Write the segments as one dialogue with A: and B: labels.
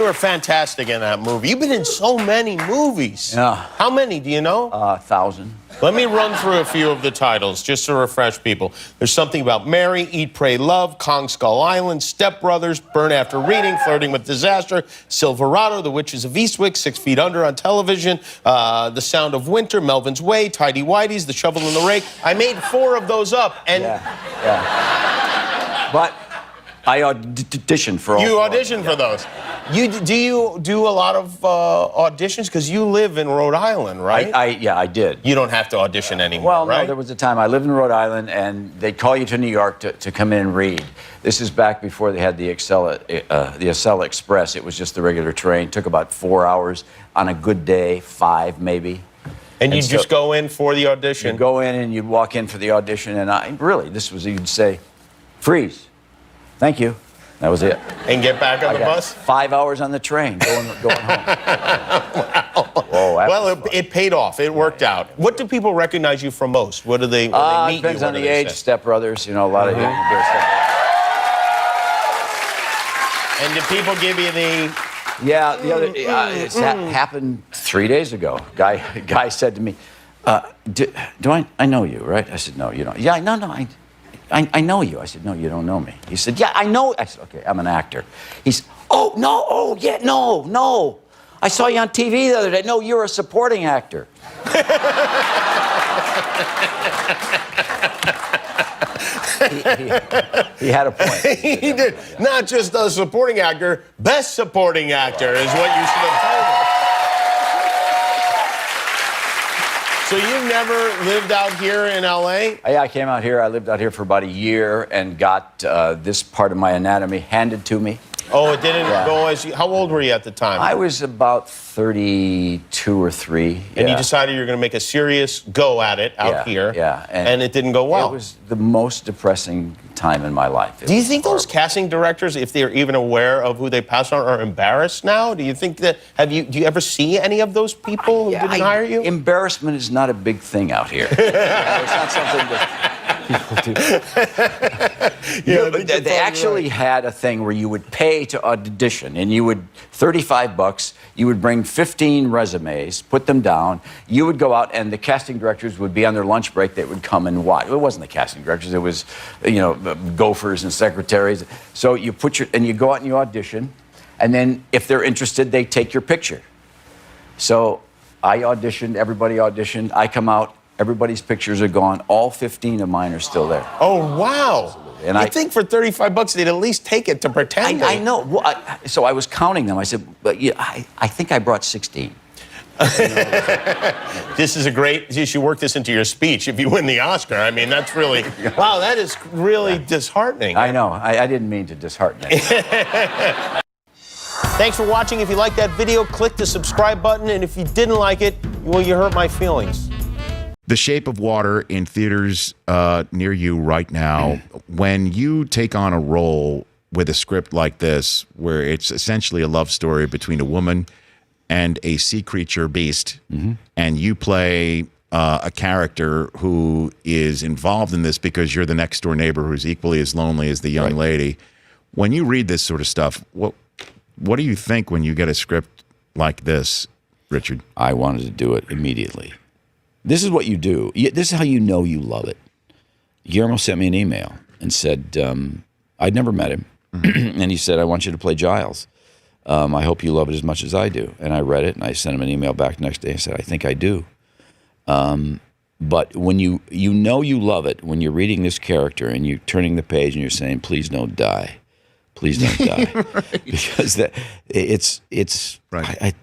A: you were fantastic in that movie. You've been in so many movies.
B: Yeah.
A: How many, do you know?
B: 1,000.
A: Let me run through a few of the titles, just to refresh people. There's Something About Mary, Eat, Pray, Love, Kong Skull Island, Step Brothers, Burn After Reading, Flirting with Disaster, Silverado, The Witches of Eastwick, 6 Feet Under on television, The Sound of Winter, Melvin's Way, Tidy Whities, The Shovel and the Rake. I made 4 of those up, and...
B: Yeah. But I auditioned for all.
A: You auditioned for those. Do you do a lot of auditions? Because you live in Rhode Island, right?
B: Yeah, I did.
A: You don't have to audition anymore,
B: Well,
A: right?
B: no, there was a time I lived in Rhode Island, and they'd call you to New York to come in and read. This is back before they had the Acela Express. It was just the regular train. Took about 4 hours on a good day, 5 maybe.
A: And you'd just go in for the audition?
B: You'd go in and you'd walk in for the audition, and you'd say, freeze, thank you. That was it.
A: And get back on the bus?
B: 5 hours on the train going home.
A: Wow.
B: Whoa,
A: well, it paid off. It worked out. What do people recognize you from most? What do they, when they meet
B: depends
A: you?
B: on the age. Step Brothers, you know, a lot of young Step Brothers.
A: And do people give you the...
B: Yeah, the other it's happened 3 days ago. Guy said to me, "Do I know you, right?" I said, "No, you don't." Yeah, no, I know you. I said, "No, you don't know me." He said, "Yeah, I know." I said, "Okay, I'm an actor." He said, "Oh no, oh yeah, no. I saw you on TV the other day. No, you're a supporting actor." He had a point.
A: He did. Yeah. Not just a supporting actor, best supporting actor is what you should have told him. So you never lived out here in L.A.?
B: Yeah, I came out here. I lived out here for about a year and got this part of my anatomy handed to me.
A: Oh, it didn't go as you... How old were you at the time?
B: I was about 32 or 3.
A: And you decided you were going to make a serious go at it out here.
B: Yeah.
A: And it didn't go well.
B: It was the most depressing time in my life.
A: Do you think those casting directors, if they're even aware of who they passed on, are embarrassed now? Do you think that... Do you ever see any of those people who didn't hire you?
B: Embarrassment is not a big thing out here. It's not something that people do. They actually had a thing where you would pay to audition, and you would $35. You would bring 15 resumes, put them down. You would go out, and the casting directors would be on their lunch break. They would come and watch. It wasn't the casting directors. It was, gophers and secretaries. So you you go out and you audition, and then if they're interested, they take your picture. So I auditioned. Everybody auditioned. I come out. Everybody's pictures are gone. All 15 of mine are still there.
A: Oh, wow.
B: Absolutely. And
A: I think for $35, they'd at least take it to pretend.
B: I know. Well, so I was counting them. I said, but I think I brought 16.
A: This is a great... You should work this into your speech if you win the Oscar. I mean, that's really... Wow, that is really disheartening.
B: I know. I didn't mean to dishearten it.
A: Thanks for watching. If you liked that video, click the subscribe button. And if you didn't like it, well, you hurt my feelings.
C: The Shape of Water in theaters near you right now. When you take on a role with a script like this, where it's essentially a love story between a woman and a sea creature beast, and you play a character who is involved in this because you're the next door neighbor who's equally as lonely as the young lady. When you read this sort of stuff, what do you think when you get a script like this, Richard?
B: I wanted to do it immediately. This is what you do. This is how you know you love it. Guillermo sent me an email and said, I'd never met him. And he said, I want you to play Giles. I hope you love it as much as I do. And I read it, and I sent him an email back the next day and said, I think I do. But when you know you love it, when you're reading this character and you're turning the page and you're saying, please don't die. Please don't die.
C: Right.
B: Because it's
C: right.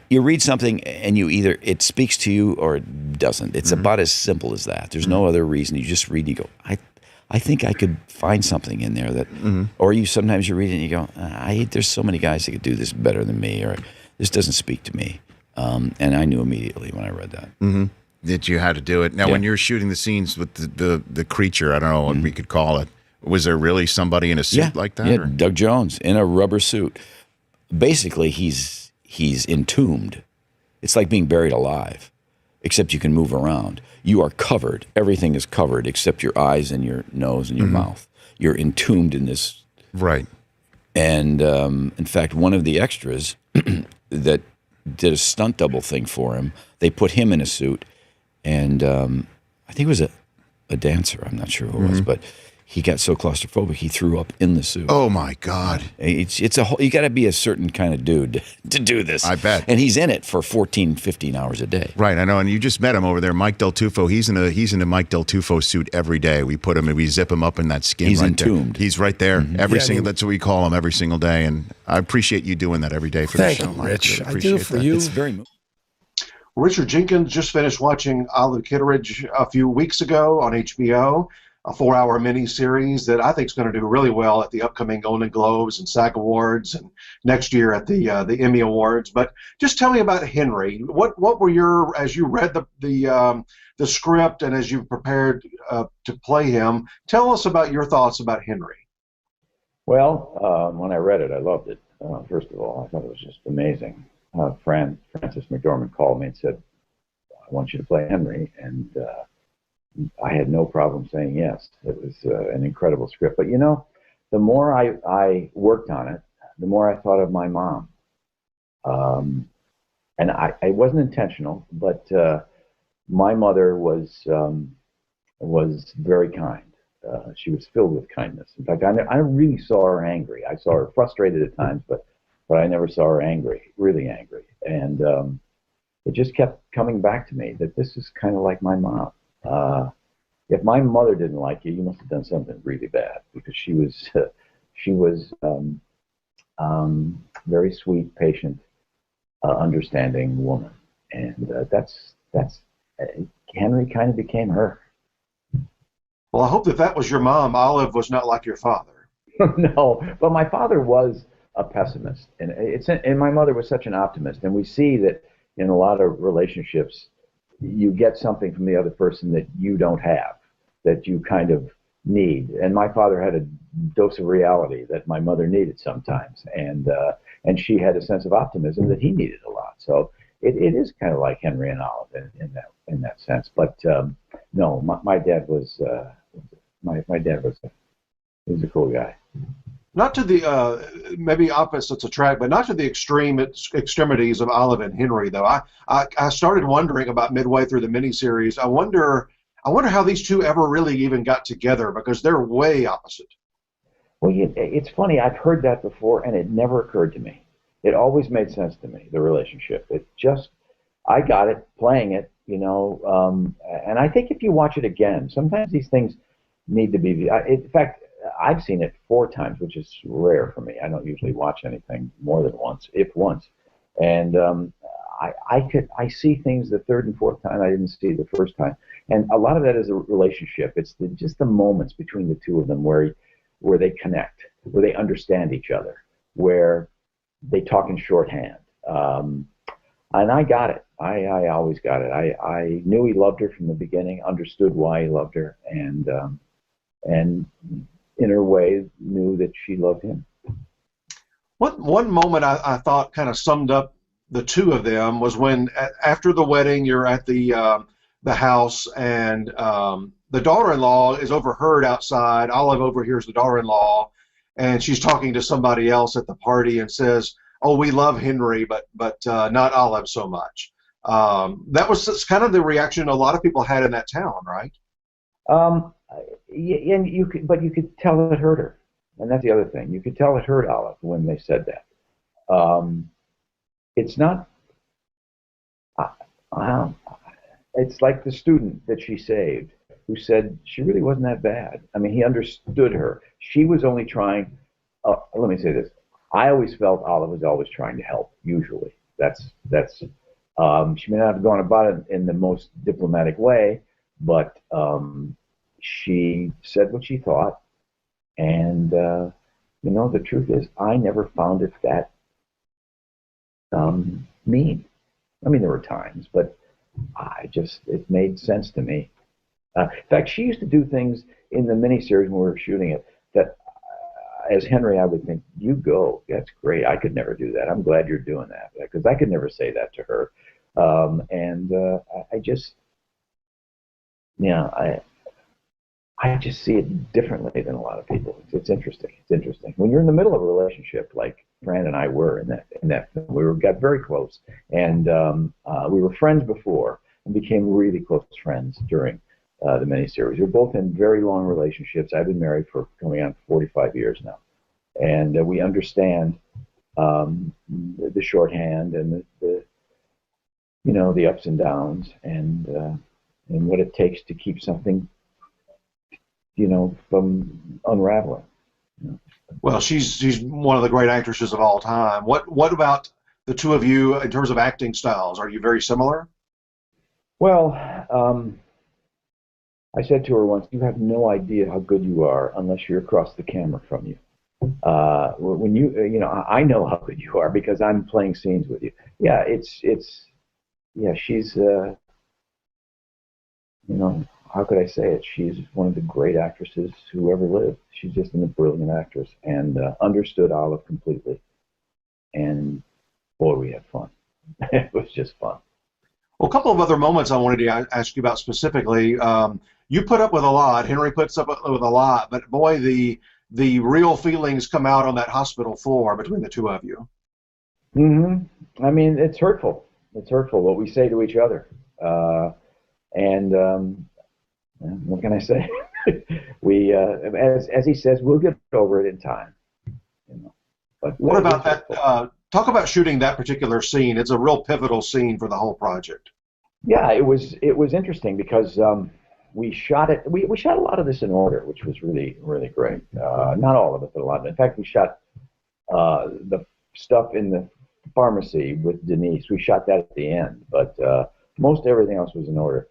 B: You read something and it speaks to you or it doesn't. It's about as simple as that. There's no other reason. You just read and you go, I think I could find something in there that, or sometimes you read it and you go, there's so many guys that could do this better than me, or this doesn't speak to me. And I knew immediately when I read that.
C: That you had to do it. Now, when you're shooting the scenes with the creature, I don't know what we could call it, was there really somebody in a suit like that?
B: Yeah,
C: or?
B: Doug Jones in a rubber suit. Basically, he's entombed. It's like being buried alive, except you can move around. You are covered. Everything is covered except your eyes and your nose and your mouth. You're entombed in this.
C: Right.
B: And in fact, one of the extras that did a stunt double thing for him, they put him in a suit, and I think it was a dancer. I'm not sure who it was, but he got so claustrophobic he threw up in the suit.
C: Oh my God!
B: It's a whole, you got to be a certain kind of dude to do this.
C: I bet.
B: And he's in it for 14, 15 hours a day.
C: Right, I know, and you just met him over there, Mike Del Tufo. He's in a Mike Del Tufo suit every day. We put him and we zip him up in that skin.
B: He's
C: right
B: entombed.
C: There. He's right there every single. That's what we call him every single day, and I appreciate you doing that every day for
D: Thank
C: the show,
D: you,
C: Mike.
D: Rich.
C: Really
D: I do for
C: that.
D: you.
B: It's very moving.
E: Richard Jenkins just finished watching Olive Kitteridge a few weeks ago on HBO, a 4-hour miniseries that I think is going to do really well at the upcoming Golden Globes and SAG Awards and next year at the Emmy Awards. But just tell me about Henry. What were your, as you read the script and as you prepared to play him, tell us about your thoughts about Henry.
F: Well, when I read it, I loved it. First of all, I thought it was just amazing. Frances McDormand called me and said, "I want you to play Henry," and I had no problem saying yes. It was an incredible script. But you know, the more I worked on it, the more I thought of my mom. And I wasn't intentional, but my mother was very kind. She was filled with kindness. In fact, I really saw her angry. I saw her frustrated at times, but I never saw her angry, really angry. And it just kept coming back to me that this is kind of like my mom. If my mother didn't like you, you must have done something really bad, because she was very sweet, patient, understanding woman, and that's Henry kind of became her.
E: Well, I hope that was your mom. Olive was not like your father.
F: No, but my father was a pessimist, and my mother was such an optimist. And we see that in a lot of relationships, you get something from the other person that you don't have, that you kind of need. And my father had a dose of reality that my mother needed sometimes, and she had a sense of optimism that he needed a lot. So it is kind of like Henry and Olive in that sense. But no, my dad was my dad was he was a cool guy.
E: Not to the maybe opposites attract, but not to the extremities of Olive and Henry, though. I started wondering about midway through the miniseries. I wonder how these two ever really even got together, because they're way opposite.
F: Well, it's funny. I've heard that before, and it never occurred to me. It always made sense to me, the relationship. I got it playing it, you know. And I think if you watch it again, sometimes these things need to be. In fact, I've seen it 4 times, which is rare for me. I don't usually watch anything more than once, if once. And I see things the 3rd and 4th time I didn't see the first time. And a lot of that is a relationship. It's just the moments between the two of them where they connect, where they understand each other, where they talk in shorthand. And I got it. I always got it. I knew he loved her from the beginning, understood why he loved her, and in her way knew that she loved him.
E: One moment I thought kind of summed up the two of them was when after the wedding you're at the house, and the daughter-in-law is overheard outside. Olive overhears the daughter-in-law, and she's talking to somebody else at the party and says, "Oh, we love Henry, but not Olive so much." That was kind of the reaction a lot of people had in that town, right?
F: Yeah, and you could tell it hurt her, and that's the other thing. You could tell it hurt Olive when they said that. It's not. It's like the student that she saved, who said she really wasn't that bad. I mean, he understood her. She was only trying. Let me say this. I always felt Olive was always trying to help. Usually, that's. She may not have gone about it in the most diplomatic way, but she said what she thought, and you know, the truth is, I never found it that mean. I mean, there were times, but it made sense to me. In fact, she used to do things in the miniseries when we were shooting it that, as Henry, I would think, "You go, that's great. I could never do that. I'm glad you're doing that," because I could never say that to her. I just, yeah, I just see it differently than a lot of people. It's interesting. It's interesting. When you're in the middle of a relationship, like Fran and I were in that film, got very close, and we were friends before and became really close friends during the miniseries. We're both in very long relationships. I've been married for going on 45 years now, and we understand the shorthand and the the ups and downs and what it takes to keep something from unraveling.
E: Well, she's one of the great actresses of all time. What about the two of you in terms of acting styles? Are you very similar?
F: Well, I said to her once, "You have no idea how good you are unless you're across the camera from you." When I know how good you are because I'm playing scenes with you. Yeah, she's how could I say it? She's one of the great actresses who ever lived. She's just a brilliant actress and understood Olive completely. And boy, we had fun. It was just fun.
E: Well, a couple of other moments I wanted to ask you about specifically. You put up with a lot. Henry puts up with a lot, but boy, the real feelings come out on that hospital floor between the two of you.
F: I mean, it's hurtful. It's hurtful what we say to each other. What can I say? We, as he says, we'll get over it in time. But
E: what about that? Talk about shooting that particular scene. It's a real pivotal scene for the whole project.
F: Yeah, it was interesting because we shot it. We shot a lot of this in order, which was really great. Not all of it, but a lot of it. In fact, we shot the stuff in the pharmacy with Denise. We shot that at the end, but most everything else was in order.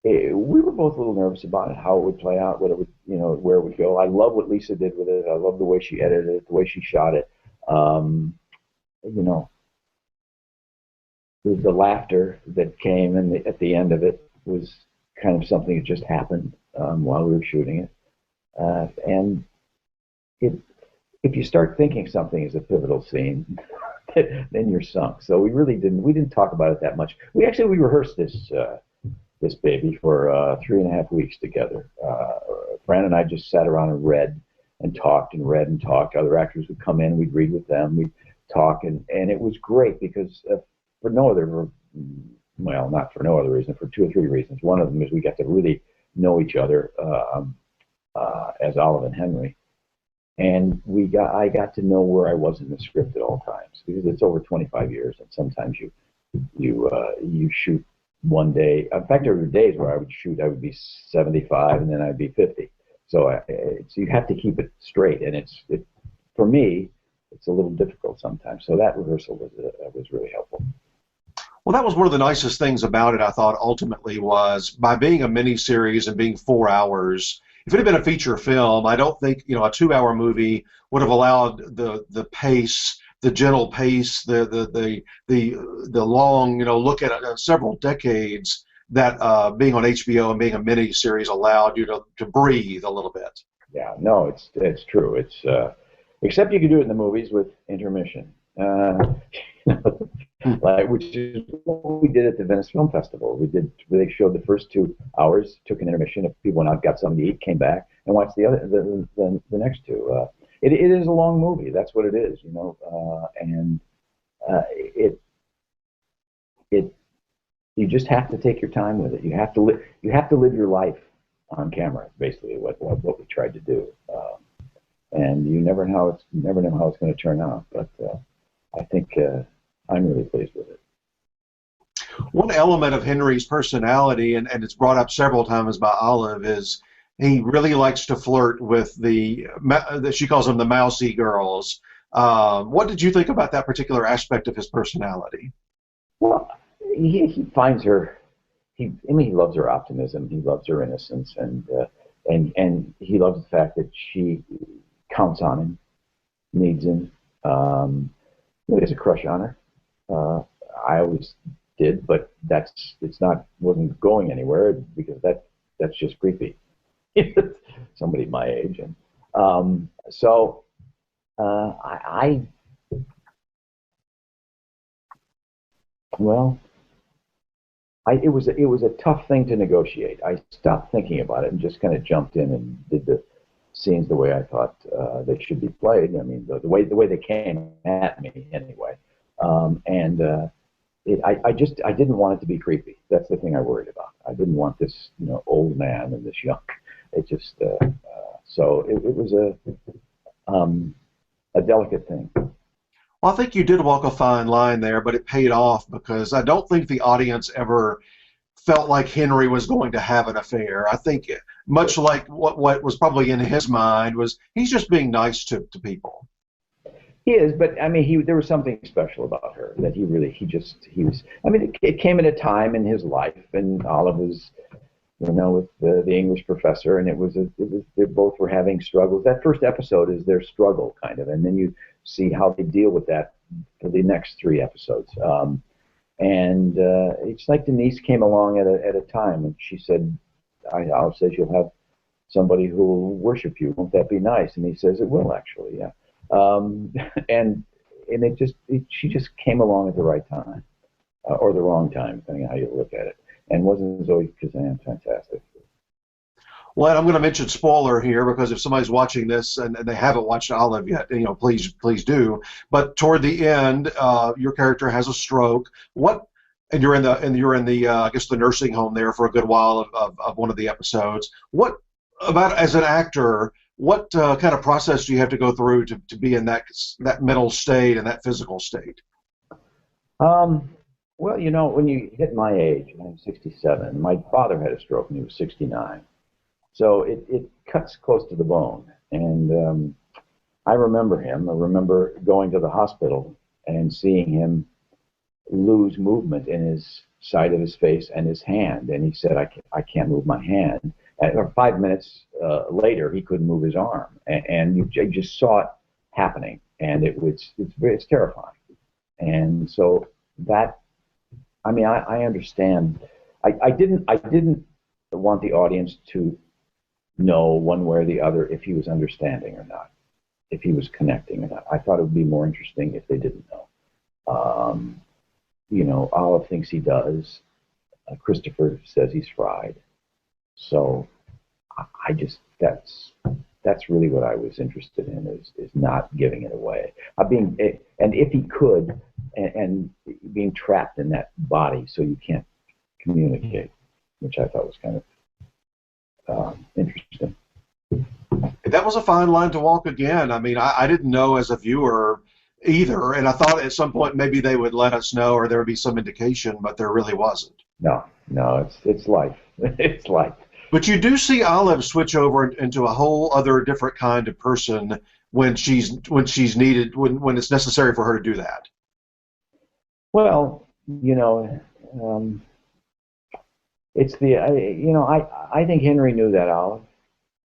F: We were both a little nervous about it, how it would play out, what it would, where it would go. I love what Lisa did with it. I love the way she edited it, the way she shot it. The laughter that came at the end of it was kind of something that just happened while we were shooting it. If you start thinking something is a pivotal scene, then you're sunk. So we didn't talk about it that much. We rehearsed this baby for 3.5 weeks together. Fran and I just sat around and read and talked and read and talked. Other actors would come in, we'd read with them, we'd talk, and it was great because not for no other reason, for 2 or 3 reasons. One of them is we got to really know each other as Olive and Henry. And I got to know where I was in the script at all times because it's over 25 years, and sometimes you shoot one day. In fact, there were days where I would be 75 and then I'd be 50. So you have to keep it straight, and for me, it's a little difficult sometimes. So that rehearsal was really helpful.
E: Well, that was one of the nicest things about it, I thought, ultimately, was by being a miniseries and being 4 hours. If it had been a feature film, I don't think a 2-hour movie would have allowed the pace, the gentle pace, the long look at several decades that being on HBO and being a miniseries allowed you to breathe a little bit.
F: Yeah, no, it's true. It's except you can do it in the movies with intermission. Which is what we did at the Venice Film Festival. They showed the first 2 hours, took an intermission. If people went out, got something to eat, came back, and watched the next 2. It is a long movie. That's what it is, you just have to take your time with it. You have to live your life on camera. Basically, what we tried to do, and you never know how it's going to turn out. But I think. I'm really pleased with it.
E: One element of Henry's personality, and it's brought up several times by Olive, is he really likes to flirt with she calls them the mousy girls. What did you think about that particular aspect of his personality?
F: Well, he finds her. He loves her optimism. He loves her innocence, and he loves the fact that she counts on him, needs him. He has a crush on her. I always did, but wasn't going anywhere because that's just creepy. Somebody my age, and it was a tough thing to negotiate. I stopped thinking about it and just kind of jumped in and did the scenes the way I thought they should be played. I mean, the way they came at me anyway. I didn't want it to be creepy. That's the thing I worried about. I didn't want this, old man and this young. It just so it was a delicate thing.
E: Well, I think you did walk a fine line there, but it paid off because I don't think the audience ever felt like Henry was going to have an affair. I think much like what was probably in his mind was he's just being nice to people.
F: He is, but I mean, there was something special about her that he was. I mean, it came at a time in his life, and Olive was, with the English professor, and they both were having struggles. That first episode is their struggle, kind of, and then you see how they deal with that for the next 3 episodes. It's like Denise came along at a time, and she said, Olive says, you'll have somebody who will worship you. Won't that be nice? And he says, it will, actually, yeah. And she just came along at the right time, or the wrong time, depending on how you look at it. And wasn't Zoe Kazan fantastic?
E: Well, I'm going to mention spoiler here because if somebody's watching this and they haven't watched Olive yet, please do. But toward the end, your character has a stroke. And you're in the I guess the nursing home there for a good while of one of the episodes. What about as an actor? What kind of process do you have to go through to be in that mental state and that physical state?
F: Well, when you hit my age, I'm 67. My father had a stroke when he was 69. So it cuts close to the bone. And I remember him. I remember going to the hospital and seeing him lose movement in his side of his face and his hand. And he said, I can't move my hand. And 5 minutes later, he couldn't move his arm. And you just saw it happening. And it's terrifying. And so that, I mean, I understand. I didn't want the audience to know one way or the other if he was understanding or not, if he was connecting or not. I thought it would be more interesting if they didn't know. Olive thinks he does. Christopher says he's fried. So that's really what I was interested in is not giving it away. And if he could, and being trapped in that body so you can't communicate, which I thought was kind of interesting.
E: That was a fine line to walk again. I mean, I didn't know as a viewer either, and I thought at some point maybe they would let us know or there would be some indication, but there really wasn't.
F: No, it's life. It's life.
E: But you do see Olive switch over into a whole other different kind of person when she's needed, when it's necessary for her to do that.
F: Well, it's I think Henry knew that Olive.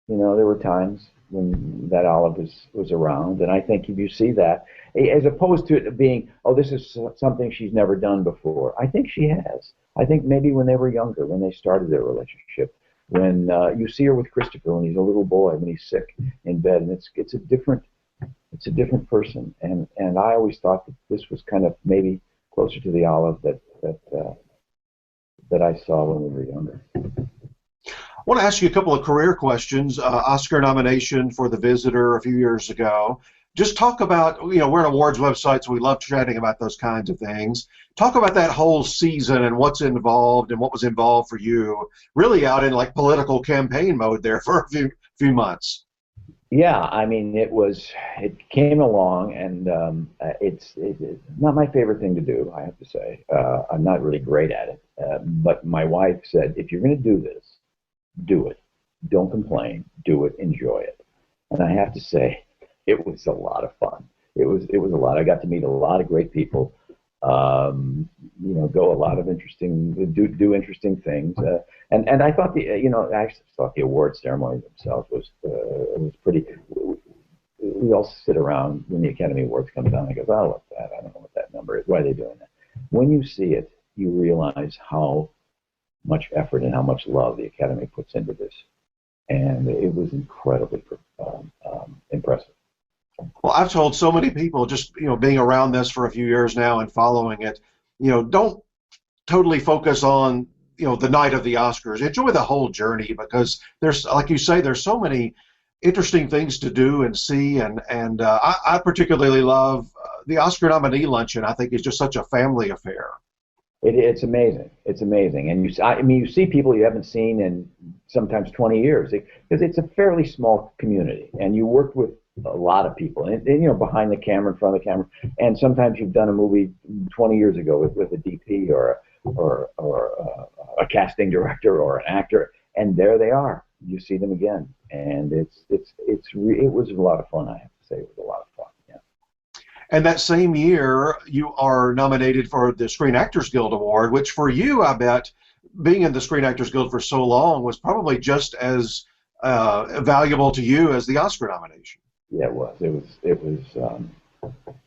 F: There were times when that Olive was around, and I think if you see that, as opposed to it being, this is something she's never done before, I think she has. I think maybe when they were younger, when they started their relationship, when you see her with Christopher when he's a little boy, when he's sick in bed, and it's a different person, and I always thought that this was kind of maybe closer to the Olive that I saw when we were younger.
E: I want to ask you a couple of career questions. Oscar nomination for The Visitor a few years ago. Just talk about, we're an awards website, so we love chatting about those kinds of things. Talk about that whole season and what's involved and what was involved for you, really out in like political campaign mode there for a few months.
F: Yeah, I mean, it came along, and it's not my favorite thing to do, I have to say. I'm not really great at it. But my wife said, if you're going to do this, do it. Don't complain. Do it. Enjoy it. And I have to say, it was a lot of fun. It was a lot. I got to meet a lot of great people. Go a lot of do interesting things. And I thought I actually thought the award ceremony themselves was pretty. We all sit around when the Academy Awards comes down. I go, oh, what's that? I don't know what that number is. Why are they doing that? When you see it, you realize how much effort and how much love the Academy puts into this, and it was incredibly impressive.
E: Well, I've told so many people, just being around this for a few years now and following it, don't totally focus on the night of the Oscars. Enjoy the whole journey, because there's, like you say, there's so many interesting things to do and see, and I particularly love the Oscar nominee luncheon. I think it's just such a family affair.
F: It's amazing. It's amazing, and you see people you haven't seen in sometimes 20 years, because it's a fairly small community, and you work with a lot of people, and behind the camera, in front of the camera, and sometimes you've done a movie 20 years ago with a DP or a casting director or an actor, and there they are. You see them again, and it was a lot of fun. I have to say, it was a lot of fun. Yeah.
E: And that same year, you are nominated for the Screen Actors Guild Award, which for you, I bet, being in the Screen Actors Guild for so long, was probably just as valuable to you as the Oscar nomination.
F: Yeah, it was. It was.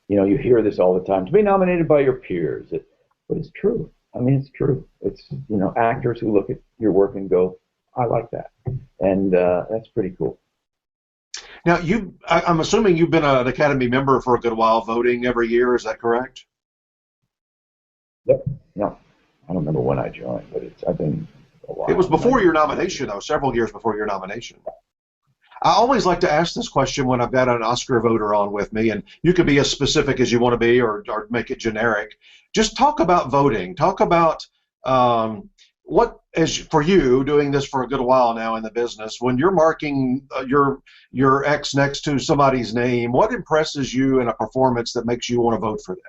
F: You hear this all the time, to be nominated by your peers, but it's true. I mean, it's true. It's actors who look at your work and go, I like that, and that's pretty cool.
E: Now, I'm assuming you've been an Academy member for a good while, voting every year. Is that correct?
F: Yep. No, I don't remember when I joined, but I've been a while.
E: It was before your nomination, though, several years before your nomination. I always like to ask this question when I've got an Oscar voter on with me, and you can be as specific as you want to be, or make it generic. Just talk about voting. Talk about what is, for you, doing this for a good while now in the business, when you're marking your X next to somebody's name, what impresses you in a performance that makes you want to vote for them?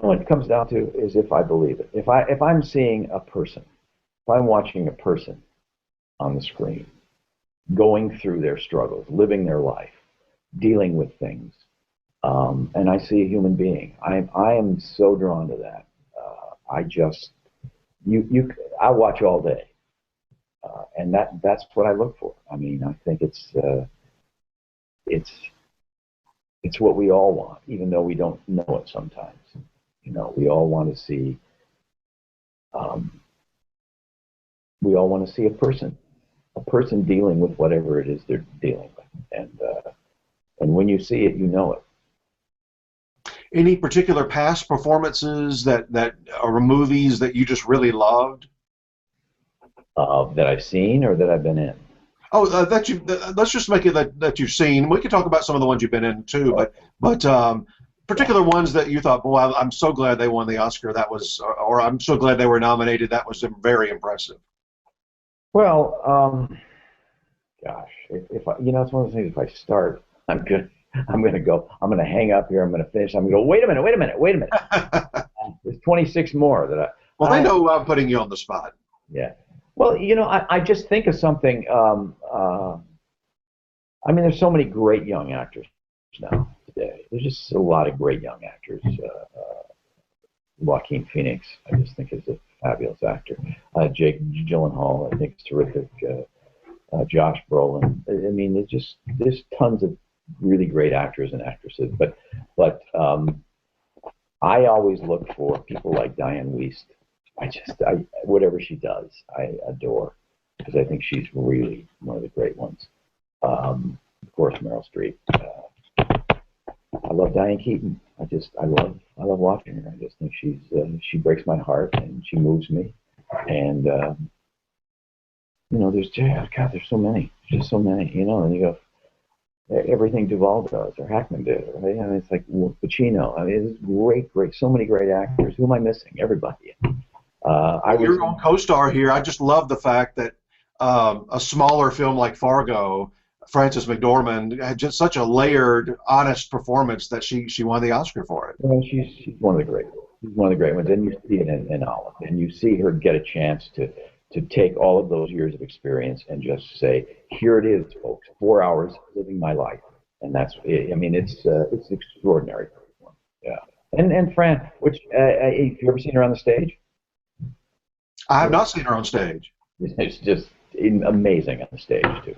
F: What it comes down to is if I believe it. If I'm seeing a person, if I'm watching a person on the screen, going through their struggles, living their life, dealing with things, and I see a human being, I am so drawn to that. I watch all day, and that's what I look for. I mean, I think it's what we all want, even though we don't know it sometimes. We all want to see. We all want to see a person dealing with whatever it is they're dealing with, and when you see it, you know it.
E: Any particular past performances that or movies that you just really loved?
F: That I've seen or that I've been in?
E: Oh, let's just make it that you've seen. We can talk about some of the ones you've been in too, but particular ones that you thought, boy, I'm so glad they won the Oscar. That was, or I'm so glad they were nominated. That was very impressive.
F: Well, gosh, if I, it's one of those things. If I start, I'm gonna hang up here. I'm gonna finish. I'm gonna go. Wait a minute. There's 26 more that I.
E: Well, they know I'm putting you on the spot.
F: Yeah. Well, I just think of something. I mean, there's so many great young actors now today. There's just a lot of great young actors. Joaquin Phoenix, I just think, is a fabulous actor. Jake Gyllenhaal, I think, is terrific. Josh Brolin. I mean, there's tons of really great actors and actresses. But I always look for people like Diane Wiest. Whatever she does, I adore, because I think she's really one of the great ones. Of course, Meryl Streep. I love Diane Keaton. I love watching her. I just think she breaks my heart and she moves me. And there's so many. There's just so many. And you go, everything Duvall does or Hackman did. Right? I mean, it's like Pacino. I mean, it's great. So many great actors. Who am I missing? Everybody.
E: Your own co-star here. I just love the fact that a smaller film like Fargo, Frances McDormand, had just such a layered, honest performance that she won the Oscar for it.
F: Well, she's one of the great ones. She's one of the great ones, and you see it in Olive, and you see her get a chance to take all of those years of experience and just say, here it is, folks, 4 hours living my life, and that's. I mean, it's extraordinary. Yeah, and Fran, which have you ever seen her on the stage?
E: I have not seen her on stage.
F: It's just amazing on the stage too.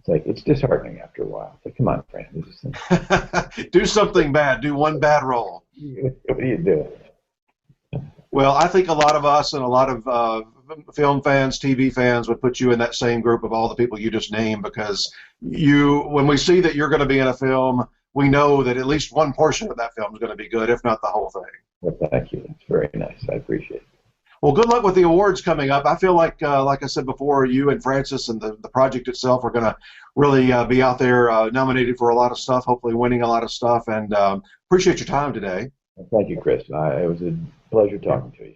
F: It's disheartening after a while. It's like, come on, Fran,
E: do something bad. Do one bad role.
F: What do you do?
E: Well, I think a lot of us and a lot of film fans, TV fans would put you in that same group of all the people you just named, because when we see that you're going to be in a film, we know that at least one portion of that film is going to be good, if not the whole thing.
F: Well, thank you. That's very nice. I appreciate it.
E: Well, good luck with the awards coming up. I feel like I said before, you and Francis and the project itself are going to really be out there nominated for a lot of stuff, hopefully winning a lot of stuff, and appreciate your time today.
F: Thank you, Chris. It was a pleasure talking to you.